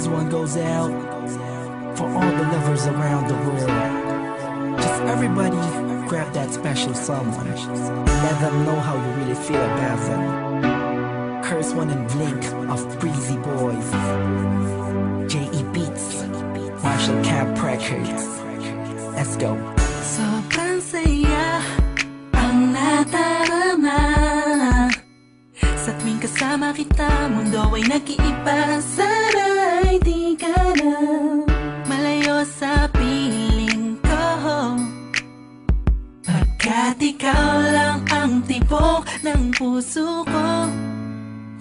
This one goes out for all the lovers around the world. Just everybody grab that special someone. Let them know how you really feel about them. Curse One and Blink of Breezy Boys. J.E. Beats, Marshall Camp Records. Let's go. Sobrang saya ang natarama sa tuwing kasama kita. Mundo ay nag-iiba. Sana'y di ka na malayo sa piling ko, pagkat ikaw lang ang tibok ng puso ko.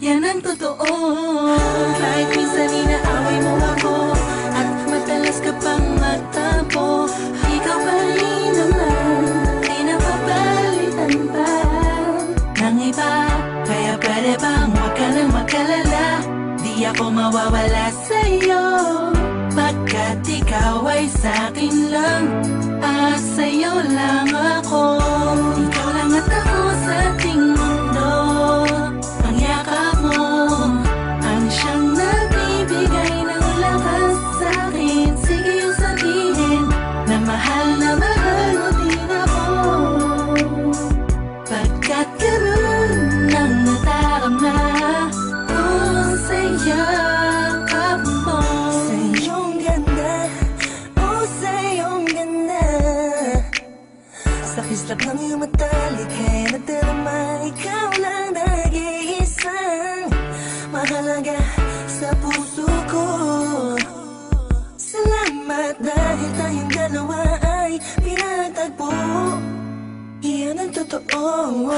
Yan ang totoo. Kahit minsan inaaway mo ako at madalas ka pang magtampo, ikaw pa rin naman, di napapalitan pa ng iba. Kaya pwede bang huwag ka nang mag-alala, di ako mawawala sa'yo, pagkat ikaw ay sa'kin lang, sa'yo lang ako. Ikaw lang at ako sa ating mundo. Ang yakap mo ang siyang nagbibigay ng lakas sa'kin. Sige yung sabihin na mahal mo din ako, pagkat ganun ang nadarama ko sa yakap mo. Sa iyong ganda, sa iyong ganda, sa kislap ng iyong mata, likha'y nadarama. Ikaw lang nag-iisang mahalaga sa puso ko. Salamat dahil tayong dalawa ay pinagtagpo. Iyan ang totoo.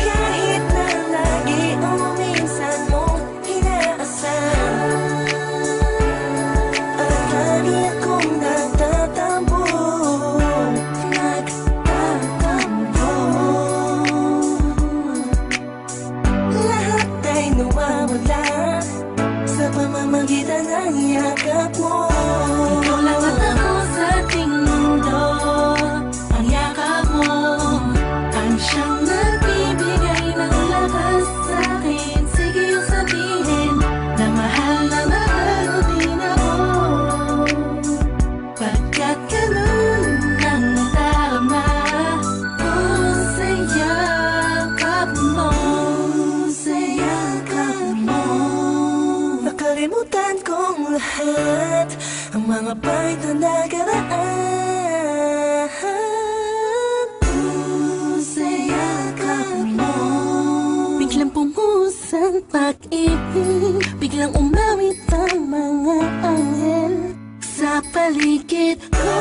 Kahit na lagi o minsan mong inaasal, at lagi akong nagtatampo. Lahat ay nawawala sa pamamagitan ng yakap mo. Ikaw lang at ako sa ating mundo. Ang yakap mo ang siyang nagbibigay ng lakas sa'kin. Sige yung sabihin na mahal mo din ako, pagkat ganun ang nadarama ko sa yakap mo. Sa yakap mo, nakalimutan kong lahat ang mga pahit na nakaraan. Sa yakap mo, biglang pumuhos ang pag-ibig, biglang umawit ang mga anghel sa paligid ko.